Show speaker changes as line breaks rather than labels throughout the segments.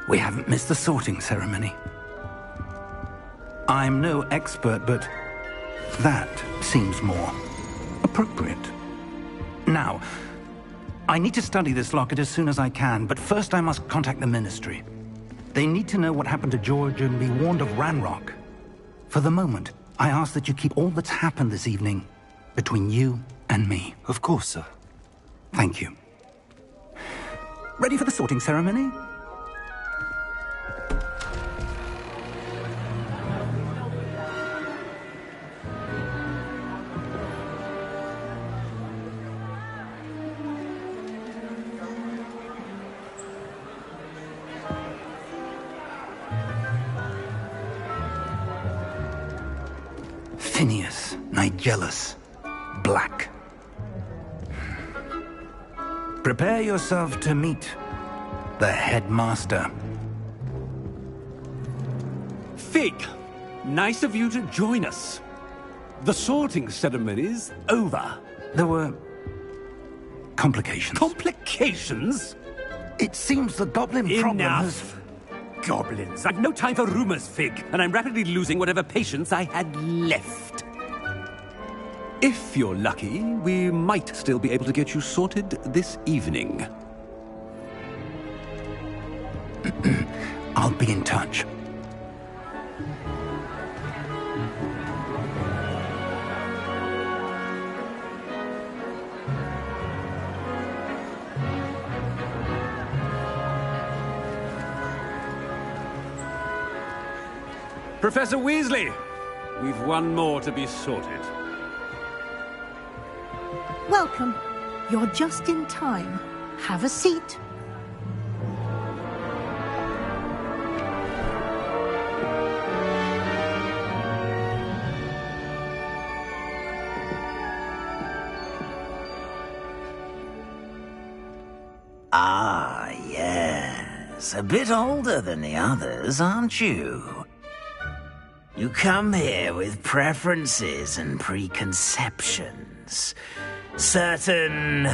We haven't missed the sorting ceremony. I'm no expert, but that seems more appropriate. Now, I need to study this locket as soon as I can, but first I must contact the Ministry. They need to know what happened to George and be warned of Ranrock. For the moment, I ask that you keep all that's happened this evening between you and me.
Of course, sir.
Thank you. Ready for the sorting ceremony? Phineas, Nigellus, Black. Prepare yourself to meet the headmaster.
Fig, nice of you to join us. The sorting ceremony's over.
There were complications.
Complications?
It seems the goblin problem has...
Enough! Goblins. I've no time for rumors, Fig, and I'm rapidly losing whatever patience I had left. If you're lucky, we might still be able to get you sorted this evening.
I'll be in touch.
Professor Weasley, we've one more to be sorted.
Welcome. You're just in time. Have a seat.
Ah, yes. A bit older than the others, aren't you? You come here with preferences and preconceptions. Certain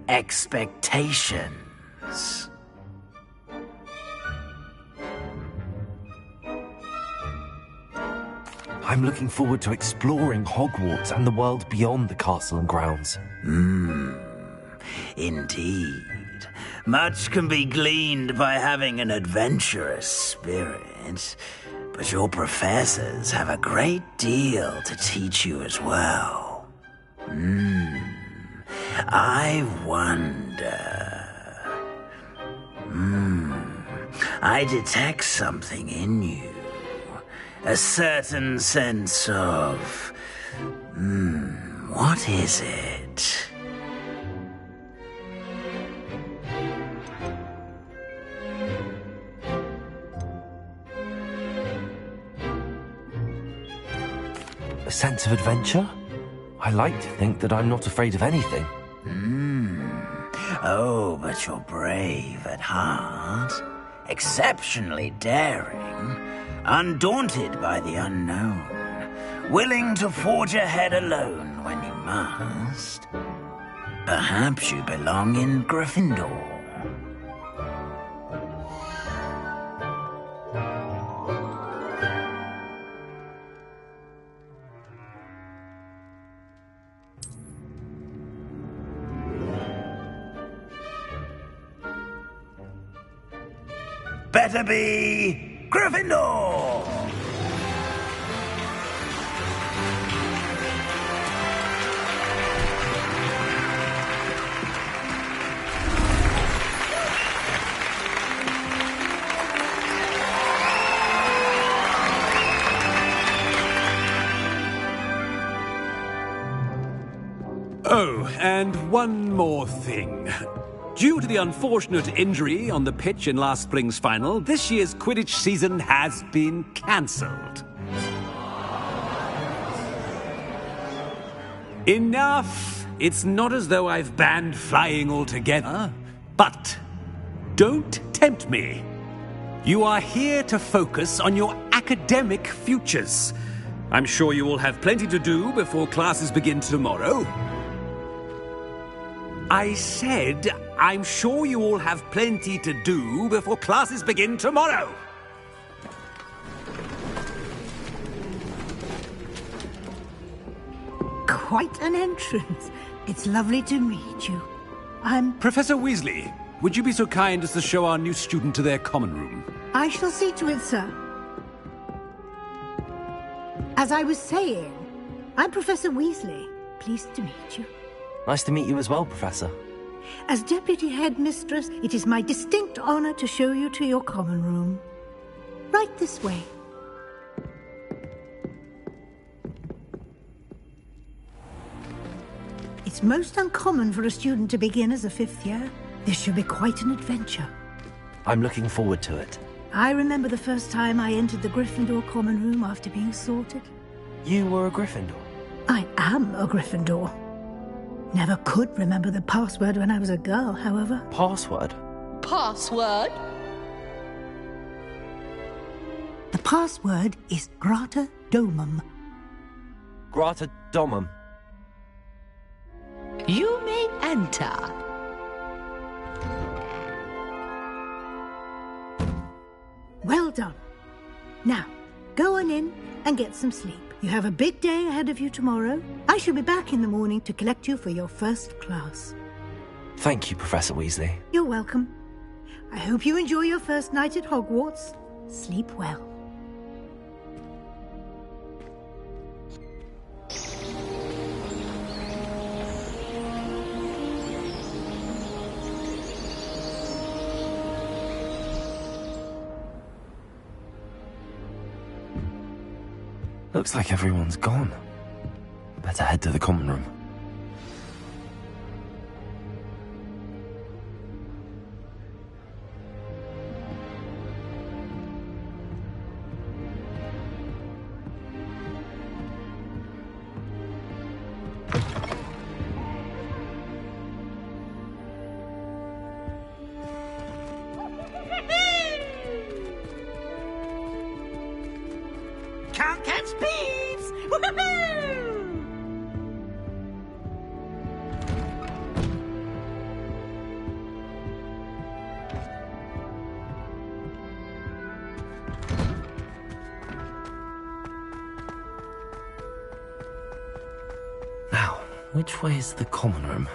expectations.
I'm looking forward to exploring Hogwarts and the world beyond the castle and grounds.
Indeed. Much can be gleaned by having an adventurous spirit, but your professors have a great deal to teach you as well. I wonder... I detect something in you. A certain sense of... what is it?
A sense of adventure? I like to think that I'm not afraid of anything.
Oh, but you're brave at heart. Exceptionally daring. Undaunted by the unknown. Willing to forge ahead alone when you must. Perhaps you belong in Gryffindor. Better be Gryffindor!
Oh, and one more thing. Due to the unfortunate injury on the pitch in last spring's final, this year's Quidditch season has been cancelled. Enough! It's not as though I've banned flying altogether, but don't tempt me. You are here to focus on your academic futures. I'm sure you will have plenty to do before classes begin tomorrow. I said I'm sure you all have plenty to do before classes begin tomorrow.
Quite an entrance. It's lovely to meet you. I'm...
Professor Weasley, would you be so kind as to show our new student to their common room?
I shall see to it, sir. As I was saying, I'm Professor Weasley. Pleased to meet you.
Nice to meet you as well, Professor.
As Deputy Headmistress, it is my distinct honor to show you to your common room. Right this way. It's most uncommon for a student to begin as a fifth year. This should be quite an adventure.
I'm looking forward to it.
I remember the first time I entered the Gryffindor common room after being sorted.
You were a Gryffindor?
I am a Gryffindor. Never could remember the password when I was a girl, however.
Password?
Password?
The password is Grata Domum.
Grata Domum.
You may enter.
Well done. Now, go on in and get some sleep. You have a big day ahead of you tomorrow. I shall be back in the morning to collect you for your first class.
Thank you, Professor Weasley.
You're welcome. I hope you enjoy your first night at Hogwarts. Sleep well.
Looks like everyone's gone. Better head to the common room.
Can't catch thieves! Woohoo!
Now, which way is the common room?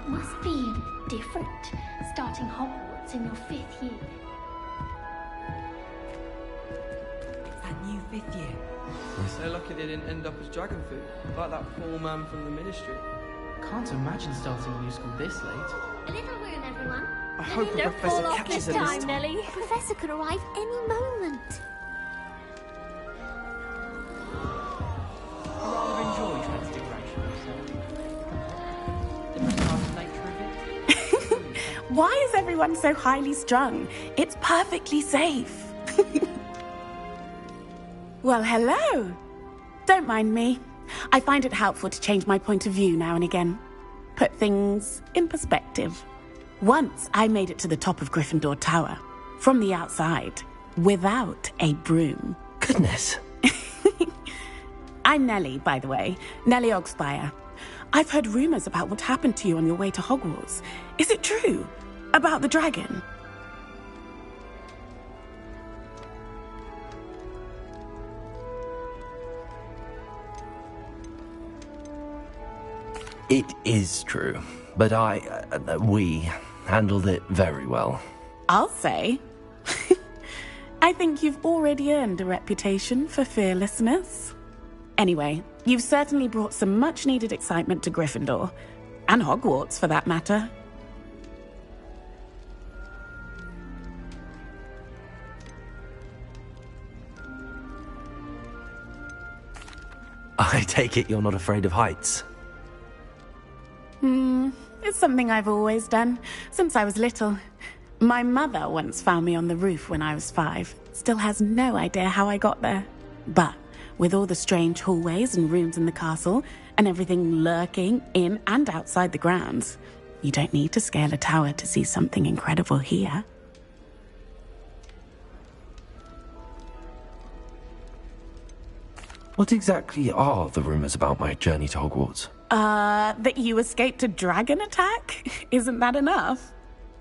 Must be different, starting Hogwarts in your 5th year.
That new 5th year. So lucky they didn't end up as dragon food, like that poor man from the ministry.
Can't imagine starting a new school this late.
A little room, everyone.
I hope the professor catches her this time.
Nelly. The professor could arrive any moment.
I rather enjoy transfiguration myself. The most part of nature of it.
Why is everyone so highly strung? It's perfectly safe. Well, hello. Don't mind me. I find it helpful to change my point of view now and again. Put things in perspective. Once I made it to the top of Gryffindor Tower, from the outside, without a broom.
Goodness.
I'm Nellie, by the way. Nellie Ogspire. I've heard rumours about what happened to you on your way to Hogwarts. Is it true? About the dragon?
It is true, but we handled it very well.
I'll say. I think you've already earned a reputation for fearlessness. Anyway, you've certainly brought some much-needed excitement to Gryffindor. And Hogwarts, for that matter.
I take it you're not afraid of heights?
It's something I've always done, since I was little. My mother once found me on the roof when I was 5. Still has no idea how I got there. But with all the strange hallways and rooms in the castle, and everything lurking in and outside the grounds, you don't need to scale a tower to see something incredible here.
What exactly are the rumours about my journey to Hogwarts?
That you escaped a dragon attack? Isn't that enough?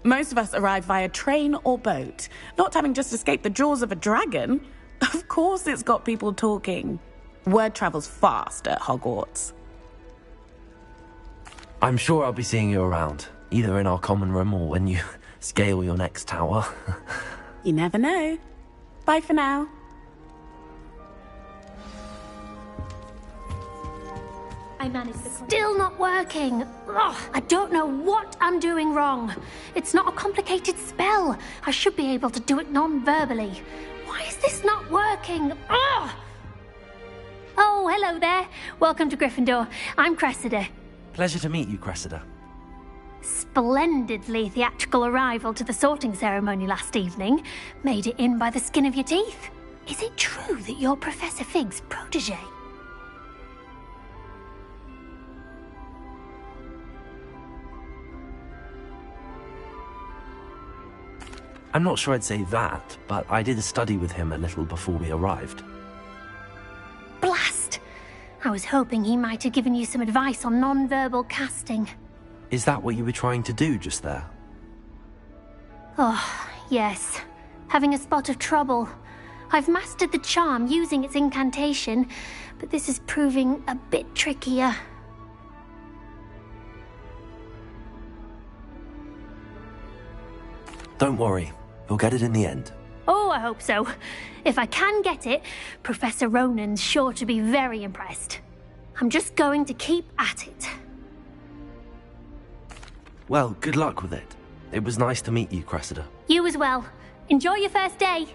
Most of us arrive via train or boat, not having just escaped the jaws of a dragon. Of course it's got people talking. Word travels fast at Hogwarts.
I'm sure I'll be seeing you around, either in our common room or when you scale your next tower.
You never know. Bye for now.
I managed to... Still not working. Ugh, I don't know what I'm doing wrong. It's not a complicated spell. I should be able to do it non-verbally. Why is this not working? Ugh! Oh, hello there. Welcome to Gryffindor. I'm Cressida.
Pleasure to meet you, Cressida.
Splendidly theatrical arrival to the sorting ceremony last evening. Made it in by the skin of your teeth. Is it true that you're Professor Fig's protege?
I'm not sure I'd say that, but I did study with him a little before we arrived.
Blast! I was hoping he might have given you some advice on non-verbal casting.
Is that what you were trying to do just there?
Oh, yes. Having a spot of trouble. I've mastered the charm using its incantation, but this is proving a bit trickier.
Don't worry, we'll get it in the end.
Oh, I hope so. If I can get it, Professor Ronan's sure to be very impressed. I'm just going to keep at it.
Well, good luck with it. It was nice to meet you, Cressida.
You as well. Enjoy your first day.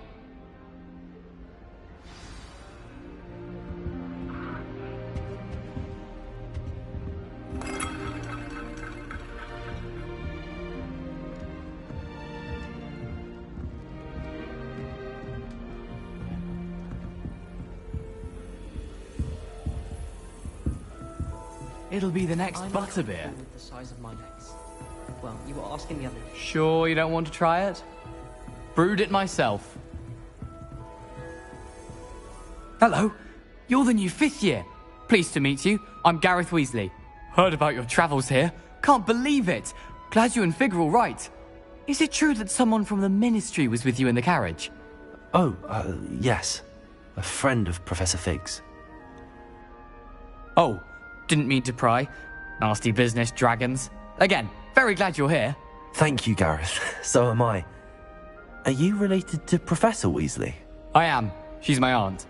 It'll be the next butterbeer.
The size of my legs. Well, you were asking the other.
Sure you don't want to try it? Brewed it myself. Hello, you're the new 5th year. Pleased to meet you. I'm Gareth Weasley. Heard about your travels here. Can't believe it. Glad you and Fig are all right. Is it true that someone from the Ministry was with you in the carriage?
Oh, yes. A friend of Professor Fig's.
Oh, didn't mean to pry. Nasty business, dragons. Again, very glad you're here.
Thank you, Gareth. So am I. Are you related to Professor Weasley?
I am. She's my aunt.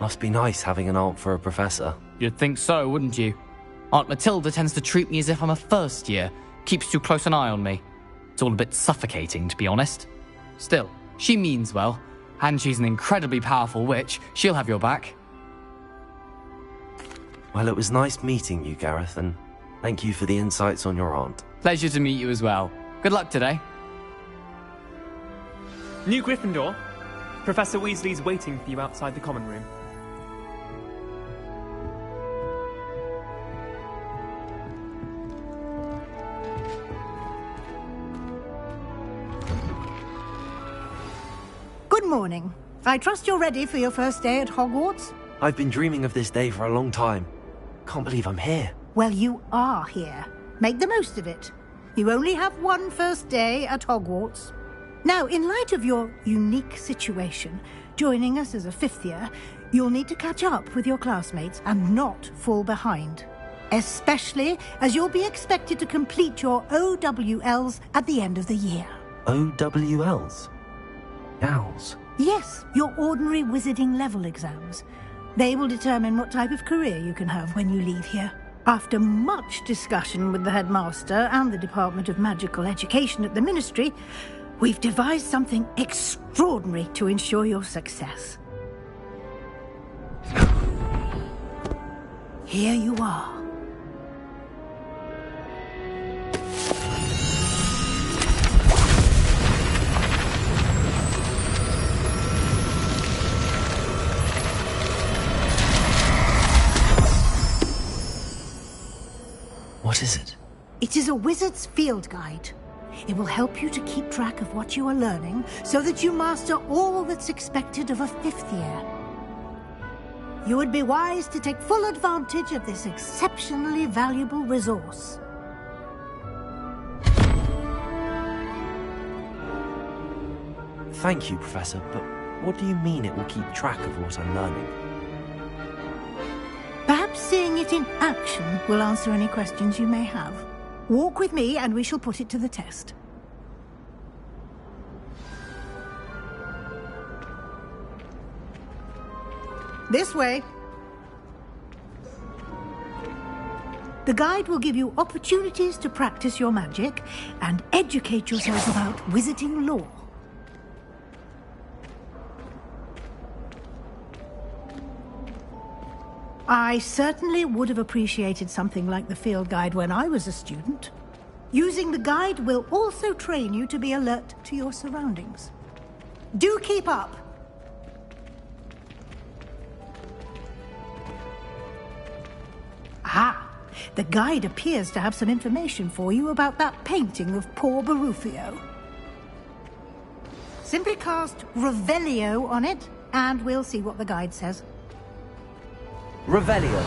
Must be nice having an aunt for a professor.
You'd think so, wouldn't you? Aunt Matilda tends to treat me as if I'm a first year. Keeps too close an eye on me. It's all a bit suffocating, to be honest. Still, she means well, and she's an incredibly powerful witch. She'll have your back.
Well, it was nice meeting you, Gareth, and thank you for the insights on your aunt.
Pleasure to meet you as well. Good luck today.
New Gryffindor. Professor Weasley's waiting for you outside the common room.
Good morning. I trust you're ready for your first day at Hogwarts?
I've been dreaming of this day for a long time. Can't believe I'm here.
Well, you are here. Make the most of it. You only have one first day at Hogwarts. Now, in light of your unique situation, joining us as a 5th year, you'll need to catch up with your classmates and not fall behind. Especially as you'll be expected to complete your OWLs at the end of the year.
OWLs? Owls?
Yes, your ordinary wizarding level exams. They will determine what type of career you can have when you leave here. After much discussion with the headmaster and the Department of Magical Education at the Ministry, we've devised something extraordinary to ensure your success. Here you are.
What is it?
It is a wizard's field guide. It will help you to keep track of what you are learning so that you master all that's expected of a 5th year. You would be wise to take full advantage of this exceptionally valuable resource.
Thank you, Professor, but what do you mean it will keep track of what I'm learning?
Perhaps seeing it in action will answer any questions you may have. Walk with me and we shall put it to the test. This way. The guide will give you opportunities to practice your magic and educate yourself about wizarding lore. I certainly would have appreciated something like the field guide when I was a student. Using the guide will also train you to be alert to your surroundings. Do keep up! Ah, the guide appears to have some information for you about that painting of poor Barufio. Simply cast Revelio on it, and we'll see what the guide says.
Revelio.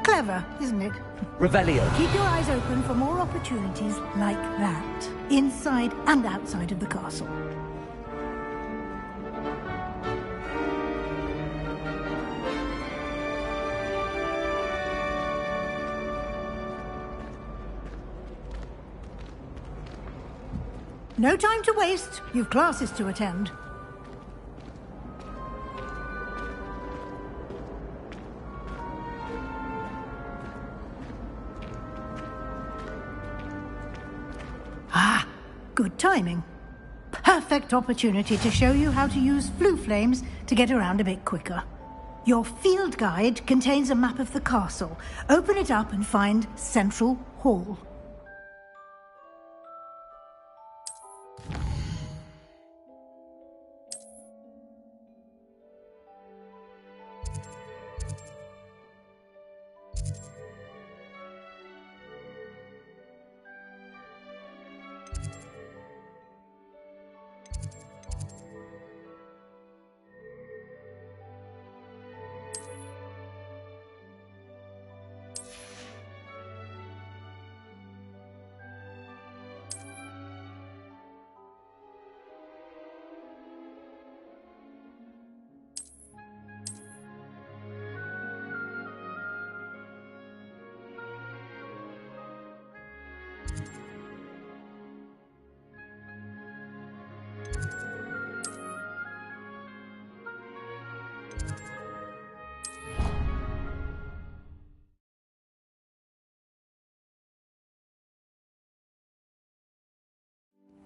Clever, isn't it?
Revelio.
Keep your eyes open for more opportunities like that, inside and outside of the castle. No time to waste. You've classes to attend. Ah, good timing. Perfect opportunity to show you how to use flue flames to get around a bit quicker. Your field guide contains a map of the castle. Open it up and find Central Hall.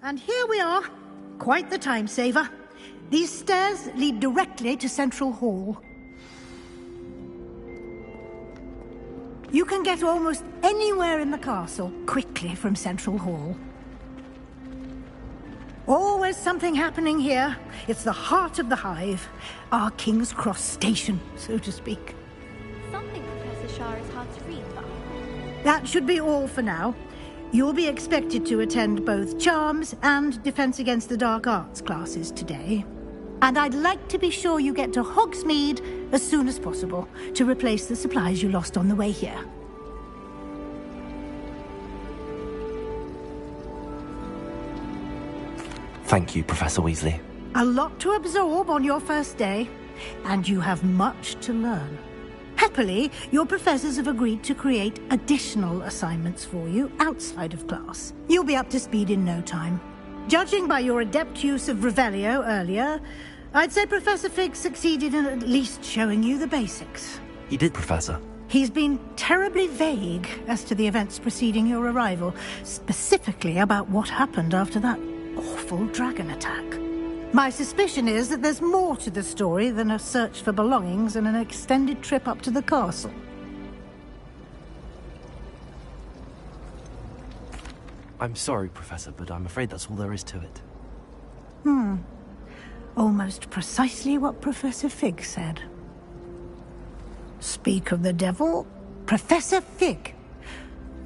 And here we are. Quite the time saver. These stairs lead directly to Central Hall. You can get almost anywhere in the castle quickly from Central Hall. Always something happening here. It's the heart of the hive. Our King's Cross station, so to speak.
Something Professor Shah is hard to read, though.
That should be all for now. You'll be expected to attend both Charms and Defense Against the Dark Arts classes today. And I'd like to be sure you get to Hogsmeade as soon as possible to replace the supplies you lost on the way here.
Thank you, Professor Weasley.
A lot to absorb on your first day, and you have much to learn. Happily, your professors have agreed to create additional assignments for you outside of class. You'll be up to speed in no time. Judging by your adept use of Revelio earlier, I'd say Professor Fig succeeded in at least showing you the basics.
He did, Professor.
He's been terribly vague as to the events preceding your arrival, specifically about what happened after that awful dragon attack. My suspicion is that there's more to the story than a search for belongings and an extended trip up to the castle.
I'm sorry, Professor, but I'm afraid that's all there is to it.
Almost precisely what Professor Fig said. Speak of the devil, Professor Fig.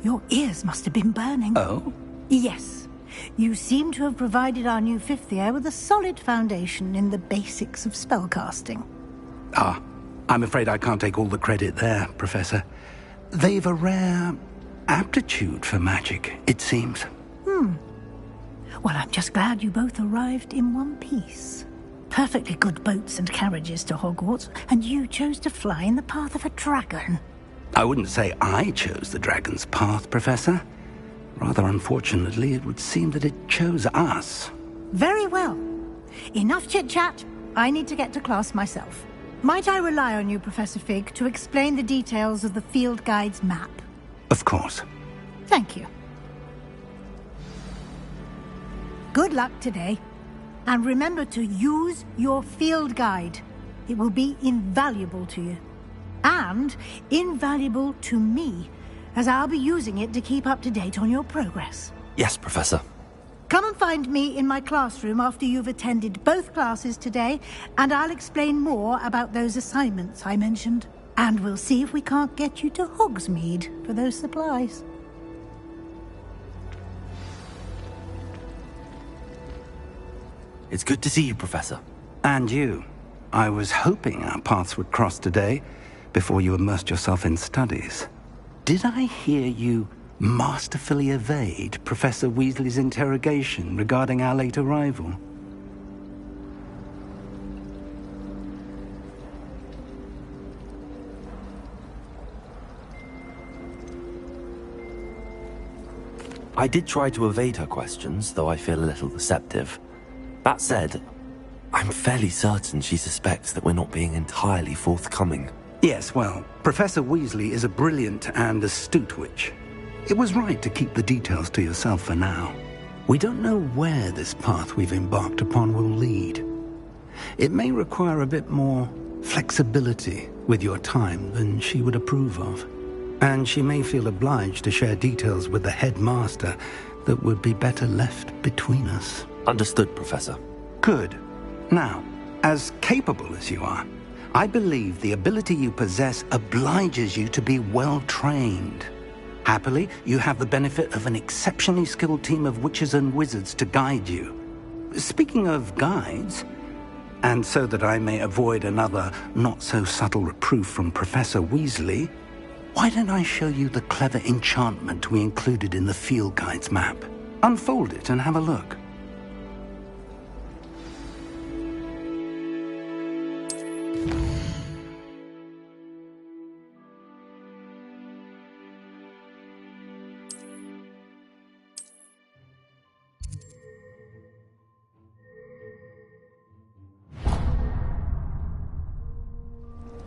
Your ears must have been burning.
Oh?
Yes. You seem to have provided our new fifth year with a solid foundation in the basics of spellcasting.
Ah, I'm afraid I can't take all the credit there, Professor. They've a rare aptitude for magic, it seems.
Well, I'm just glad you both arrived in one piece. Perfectly good boats and carriages to Hogwarts, and you chose to fly in the path of a dragon.
I wouldn't say I chose the dragon's path, Professor. Rather unfortunately, it would seem that it chose us.
Very well. Enough chit-chat. I need to get to class myself. Might I rely on you, Professor Fig, to explain the details of the field guide's map?
Of course.
Thank you. Good luck today. And remember to use your field guide. It will be invaluable to you. And invaluable to me, as I'll be using it to keep up to date on your progress.
Yes, Professor.
Come and find me in my classroom after you've attended both classes today, and I'll explain more about those assignments I mentioned. And we'll see if we can't get you to Hogsmeade for those supplies.
It's good to see you, Professor.
And you. I was hoping our paths would cross today, before you immersed yourself in studies. Did I hear you masterfully evade Professor Weasley's interrogation regarding our late arrival?
I did try to evade her questions, though I feel a little deceptive. That said, I'm fairly certain she suspects that we're not being entirely forthcoming.
Yes, well, Professor Weasley is a brilliant and astute witch. It was right to keep the details to yourself for now. We don't know where this path we've embarked upon will lead. It may require a bit more flexibility with your time than she would approve of. And she may feel obliged to share details with the headmaster that would be better left between us.
Understood, Professor.
Good. Now, as capable as you are, I believe the ability you possess obliges you to be well-trained. Happily, you have the benefit of an exceptionally skilled team of witches and wizards to guide you. Speaking of guides, and so that I may avoid another not-so-subtle reproof from Professor Weasley, why don't I show you the clever enchantment we included in the field guide's map? Unfold it and have a look.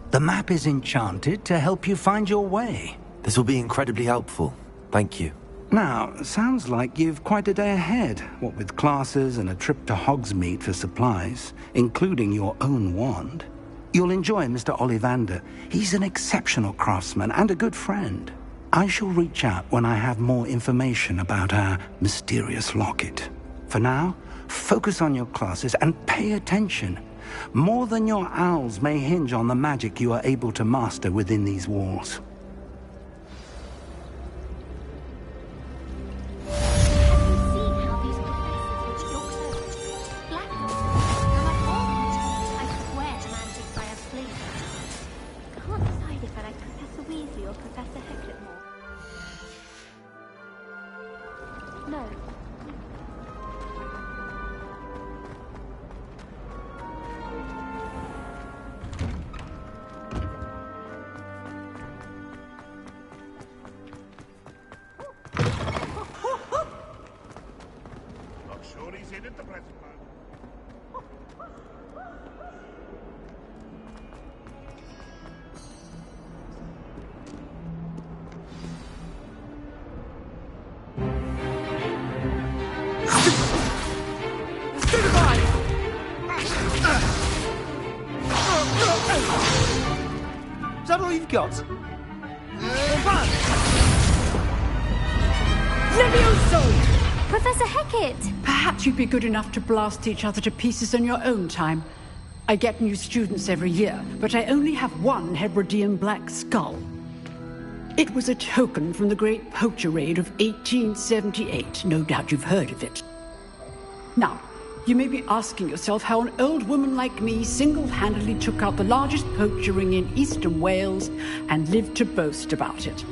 The map is enchanted to help you find your way.
This will be incredibly helpful. Thank you.
Now, sounds like you've quite a day ahead, what with classes and a trip to Hogsmeade for supplies, including your own wand. You'll enjoy Mr. Ollivander. He's an exceptional craftsman and a good friend. I shall reach out when I have more information about our mysterious locket. For now, focus on your classes and pay attention. More than your owls may hinge on the magic you are able to master within these walls.
you've got.
Levioso!
Professor Hecat!
Perhaps you'd be good enough to blast each other to pieces in your own time. I get new students every year, but I only have one Hebridean black skull. It was a token from the Great Poacher Raid of 1878. No doubt you've heard of it. Now, you may be asking yourself how an old woman like me single-handedly took out the largest poacher ring in eastern Wales and lived to boast about it.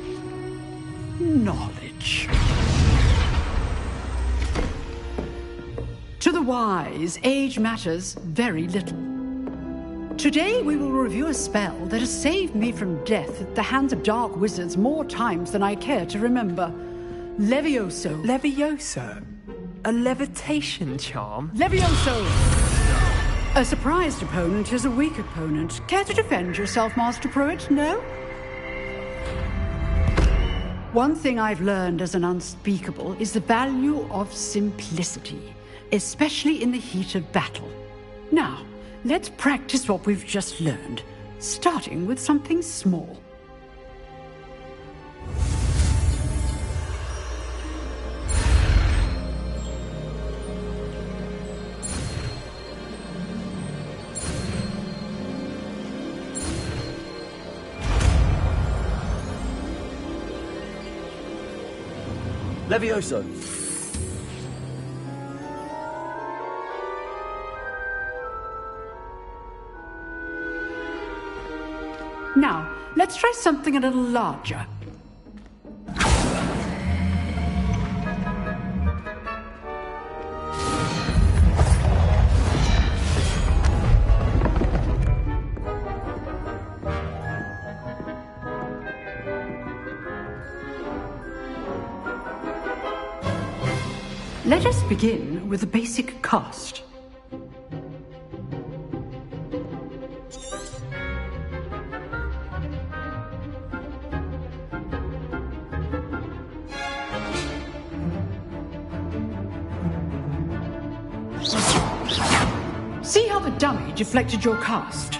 Knowledge. To the wise, age matters very little. Today we will review a spell that has saved me from death at the hands of dark wizards more times than I care to remember. Levioso.
Levioso? A levitation charm?
Levioso! A surprised opponent is a weak opponent. Care to defend yourself, Master Pruitt? No? One thing I've learned as an unspeakable is the value of simplicity, especially in the heat of battle. Now, let's practice what we've just learned, starting with something small.
Levioso!
Now, let's try something a little larger. Let us begin with the basic cast. See how the dummy deflected your cast?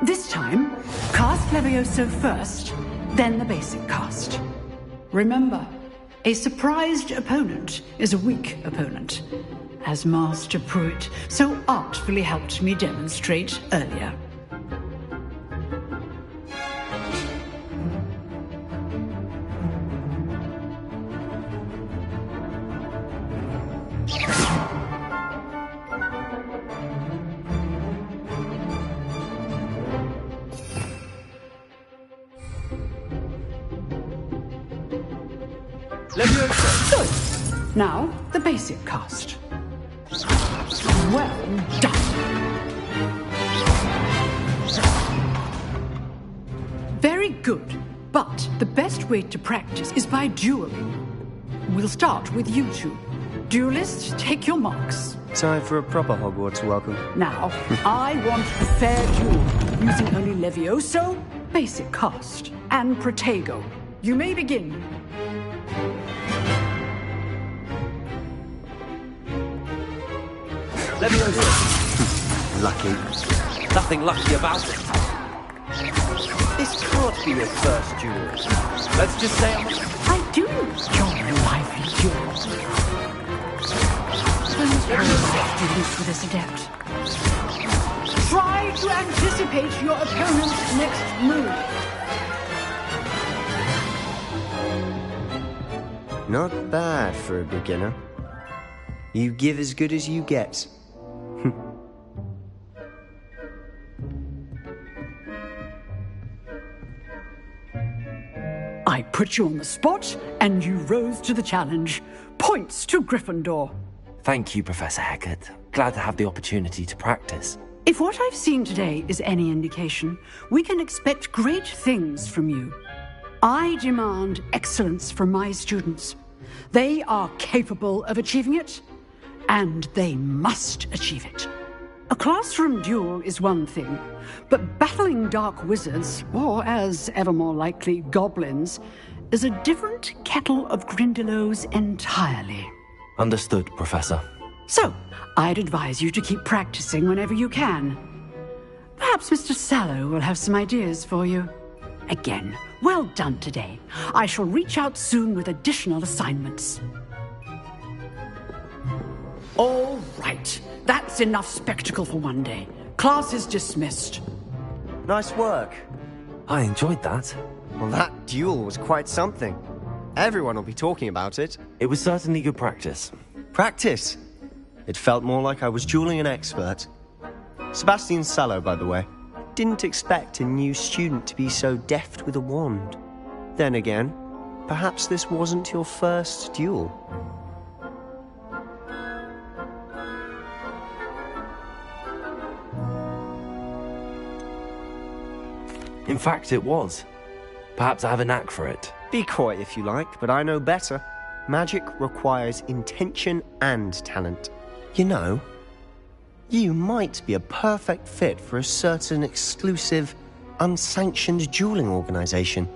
This time, cast Levioso first, then the basic cast. Remember, a surprised opponent is a weak opponent, as Master Pruitt so artfully helped me demonstrate earlier. Good. Now, the basic cast. Well done. Very good. But the best way to practice is by dueling. We'll start with you two. Duelists, take your marks.
Time for a proper Hogwarts welcome.
Now, I want a fair duel, using only Levioso, basic cast, and Protego. You may begin.
Levioso. Lucky. Nothing lucky about it. This can't be your first duel. Let's just say
I do enjoy lively duels. Dealings with this adept. Try to anticipate your opponent's next move.
Not bad for a beginner. You give as good as you get.
I put you on the spot, and you rose to the challenge. Points to Gryffindor.
Thank you, Professor Hecat. Glad to have the opportunity to practice.
If what I've seen today is any indication, we can expect great things from you. I demand excellence from my students. They are capable of achieving it, and they must achieve it. A classroom duel is one thing, but battling dark wizards, or as ever more likely, goblins, is a different kettle of Grindylows entirely.
Understood, Professor.
So, I'd advise you to keep practicing whenever you can. Perhaps Mr. Sallow will have some ideas for you. again. Well done today. I shall reach out soon with additional assignments. All right. That's enough spectacle for one day. Class is dismissed.
Nice work.
I enjoyed that.
Well, that duel was quite something. Everyone will be talking about it.
It was certainly good practice.
Practice? It felt more like I was dueling an expert. Sebastian Sallow, by the way. Didn't expect a new student to be so deft with a wand. Then again, perhaps this wasn't your first duel.
In fact, it was. Perhaps I have a knack for it.
Be coy if you like, but I know better. Magic requires intention and talent. You know, you might be a perfect fit for a certain exclusive, unsanctioned dueling organization.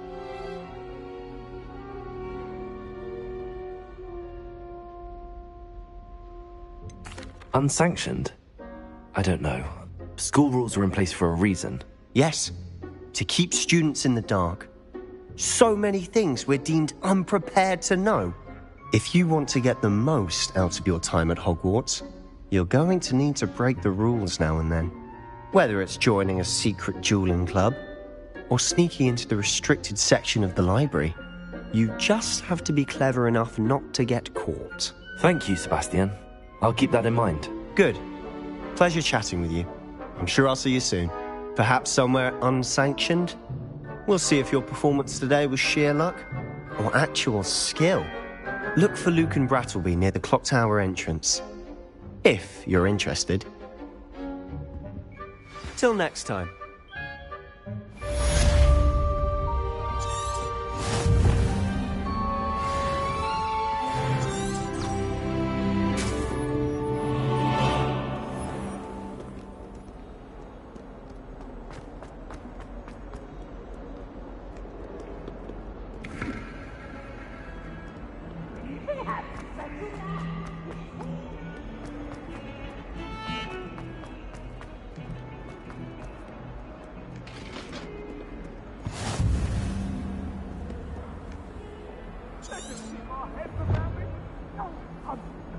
Unsanctioned? I don't know. School rules are in place for a reason.
Yes, to keep students in the dark. So many things we're deemed unprepared to know. If you want to get the most out of your time at Hogwarts, you're going to need to break the rules now and then. Whether it's joining a secret dueling club, or sneaking into the restricted section of the library, you just have to be clever enough not to get caught.
Thank you, Sebastian. I'll keep that in mind.
Good. Pleasure chatting with you. I'm sure I'll see you soon. Perhaps somewhere unsanctioned? We'll see if your performance today was sheer luck or actual skill. Look for Luke and Brattleby near the clock tower entrance. If you're interested. Till next time.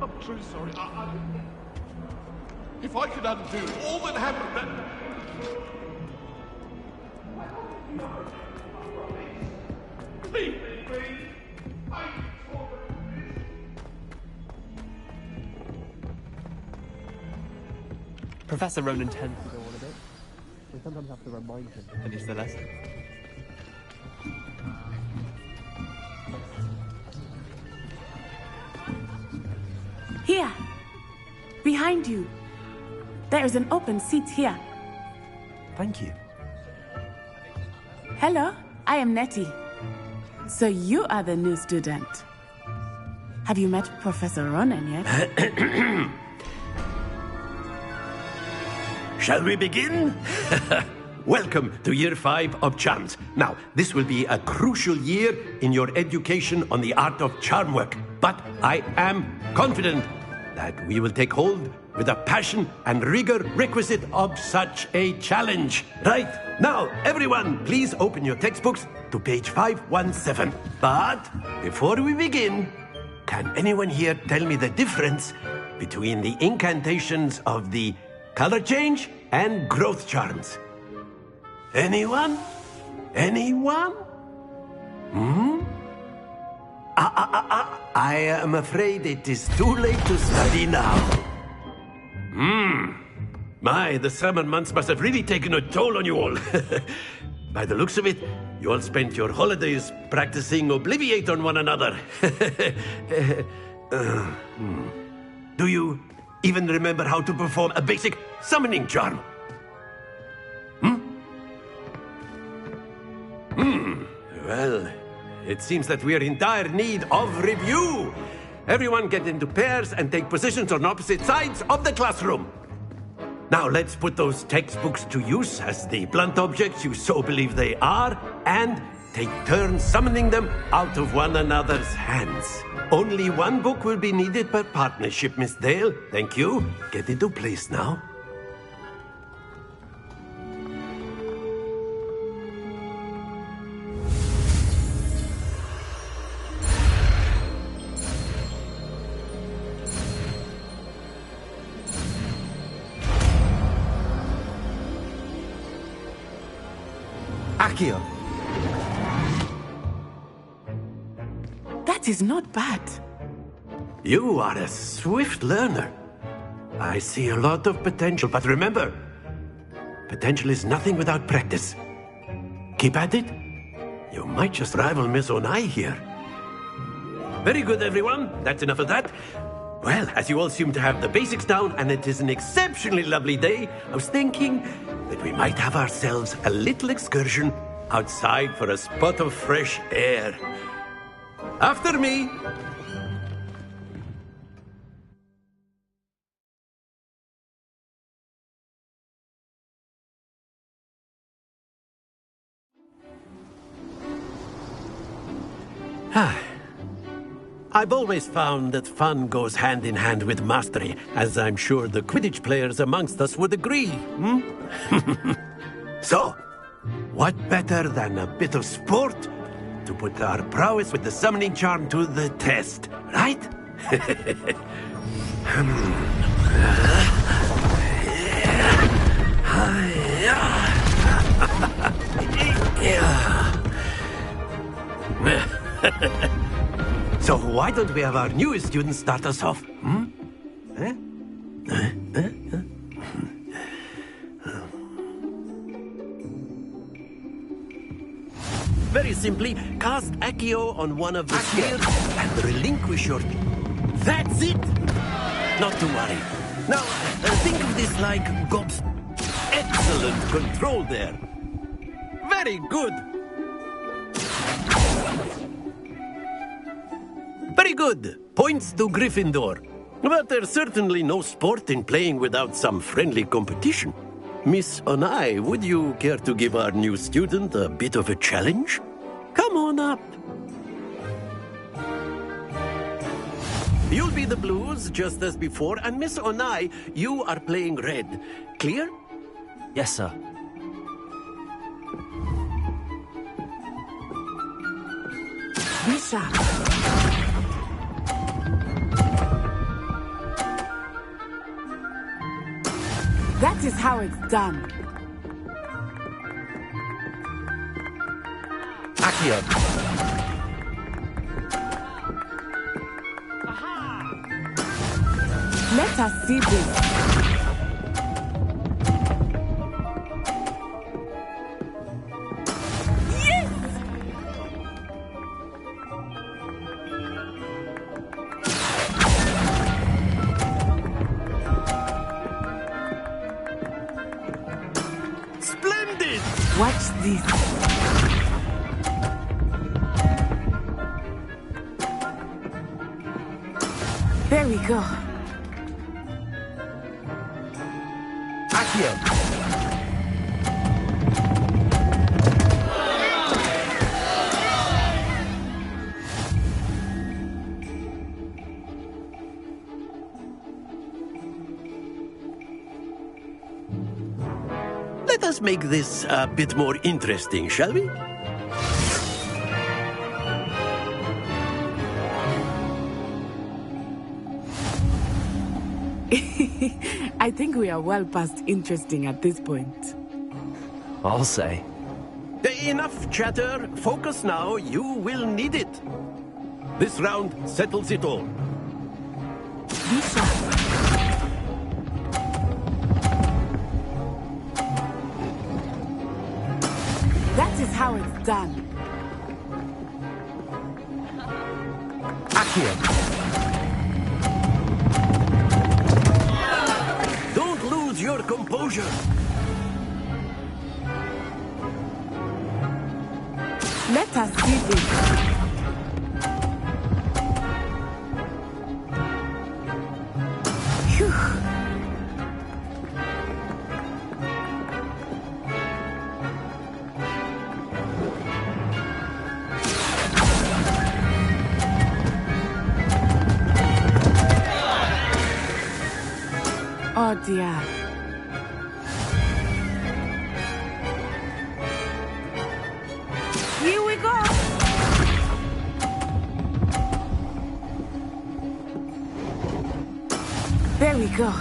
I'm truly sorry. If I could undo all that happened, that... Please.
Professor Ronan tends to go on a bit. We sometimes have to remind him to finish the lesson.
Here! Behind you! There is an open seat here.
Thank you.
Hello, I am Nettie. So you are the new student. Have you met Professor Ronan yet?
Shall we begin? Welcome to Year 5 of Charms. Now, this will be a crucial year in your education on the art of charm work. But I am confident that we will take hold with the passion and rigor requisite of such a challenge. Right, now, everyone, please open your textbooks to page 517. But before we begin, can anyone here tell me the difference between the incantations of the color change and growth charms? Anyone? Anyone? I am afraid it is too late to study now. My, the summer months must have really taken a toll on you all. By the looks of it, you all spent your holidays practicing Obliviate on one another. Do you even remember how to perform a basic summoning charm? Well, it seems that we are in dire need of review. Everyone get into pairs and take positions on opposite sides of the classroom. Now let's put those textbooks to use as the blunt objects you so believe they are, and take turns summoning them out of one another's hands. Only one book will be needed per partnership, Miss Dale. Thank you. Get into place now.
Accio.
That is not bad.
You are a swift learner. I see a lot of potential, but remember, potential is nothing without practice. Keep at it. You might just rival Miss Onai here. Very good, everyone. That's enough of that. Well, as you all seem to have the basics down, and it is an exceptionally lovely day, I was thinking that we might have ourselves a little excursion outside for a spot of fresh air. After me. I've always found that fun goes hand in hand with mastery, as I'm sure the Quidditch players amongst us would agree. So, what better than a bit of sport to put our prowess with the summoning charm to the test, right? So why don't we have our newest student start us off? Very simply, cast Accio on one of the spheres and relinquish your... That's it! Not to worry. Now, think of this like Gob's... Excellent control there. Very good. Very good. Points to Gryffindor. But there's certainly no sport in playing without some friendly competition. Miss Onai, would you care to give our new student a bit of a challenge? Come on up. You'll be the blues, just as before, and Miss Onai, you are playing red. Clear?
Yes, sir.
Lisa. That is how it's done.
Accio.
Let us see this. Watch this. There we go.
Accio.
Let us make this a bit more interesting, shall we?
I think we are well past interesting at this point.
I'll say.
Enough chatter. Focus now. You will need it. This round settles it all.
Lisa. That is how it's done.
Accio.
Don't lose your composure.
Let us see this. Oh dear. Here we go. There we go.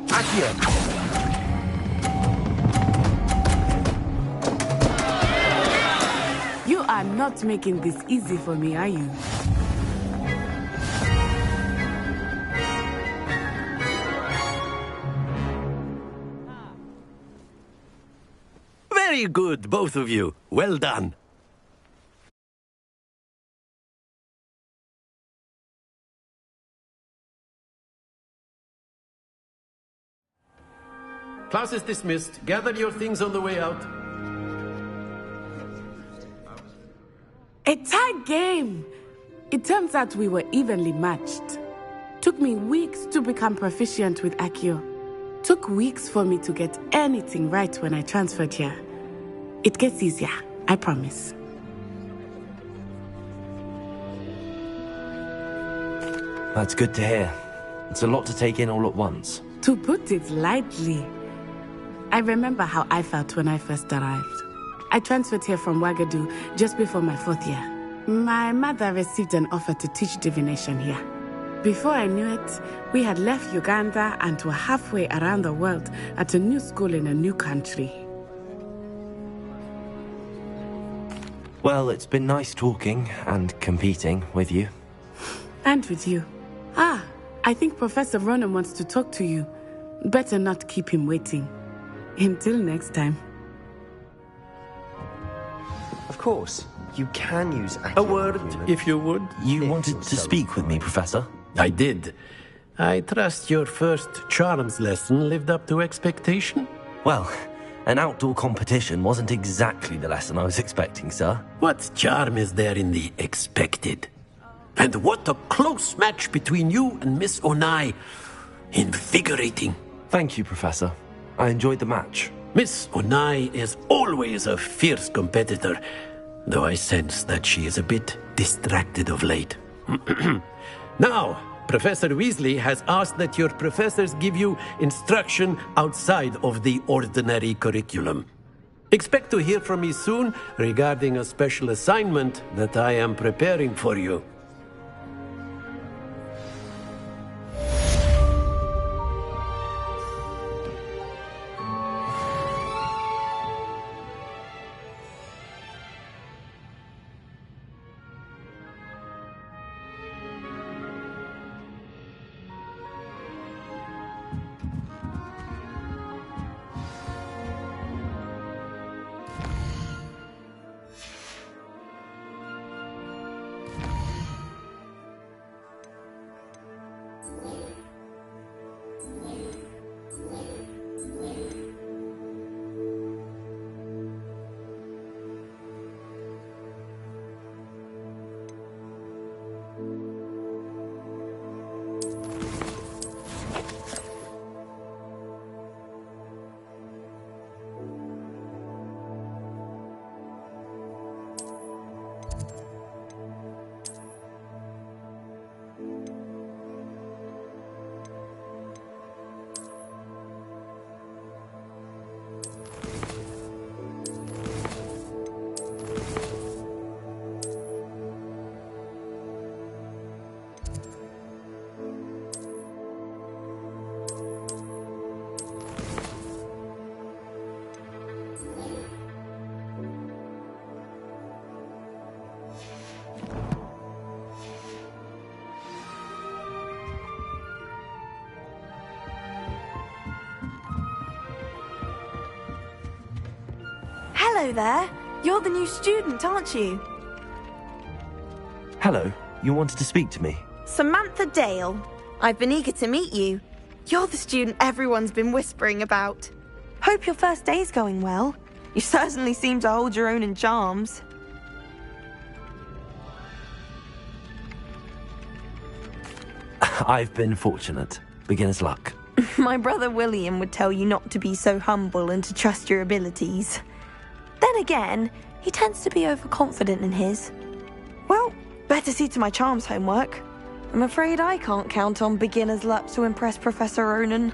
Accio.
not making this easy for me, are you?
Very good, both of you. Well done. Class is dismissed. Gather your things on the way out.
A tight game! It turns out we were evenly matched. Took me weeks to become proficient with Accio. Took weeks for me to get anything right when I transferred here. It gets easier, I promise.
That's good to hear. It's a lot to take in all at once.
To put it lightly, I remember how I felt when I first arrived. I transferred here from Ouagadougou just before my 4th year. My mother received an offer to teach divination here. Before I knew it, we had left Uganda and were halfway around the world at a new school in a new country.
Well, it's been nice talking and competing with you.
And with you. Ah, I think Professor Ronan wants to talk to you. Better not keep him waiting. Until next time.
Of course, you can use
A word, if you would.
You wanted to speak with me, Professor?
I did. I trust your first charms lesson lived up to expectation?
Well, an outdoor competition wasn't exactly the lesson I was expecting, sir.
What charm is there in the expected? And what a close match between you and Miss Onai. Invigorating.
Thank you, Professor. I enjoyed the match.
Miss Onai is always a fierce competitor, though I sense that she is a bit distracted of late. Now, Professor Weasley has asked that your professors give you instruction outside of the ordinary curriculum. Expect to hear from me soon regarding a special assignment that I am preparing for you.
Hello there. You're the new student, aren't you?
Hello. You wanted to speak to me?
Samantha Dale. I've been eager to meet you. You're the student everyone's been whispering about. Hope your first day's going well. You certainly seem to hold your own in charms.
I've been fortunate. Beginner's luck.
My brother William would tell you not to be so humble and to trust your abilities. Then again, he tends to be overconfident in his. Well, better see to my charms homework. I'm afraid I can't count on beginner's luck to impress Professor Ronan.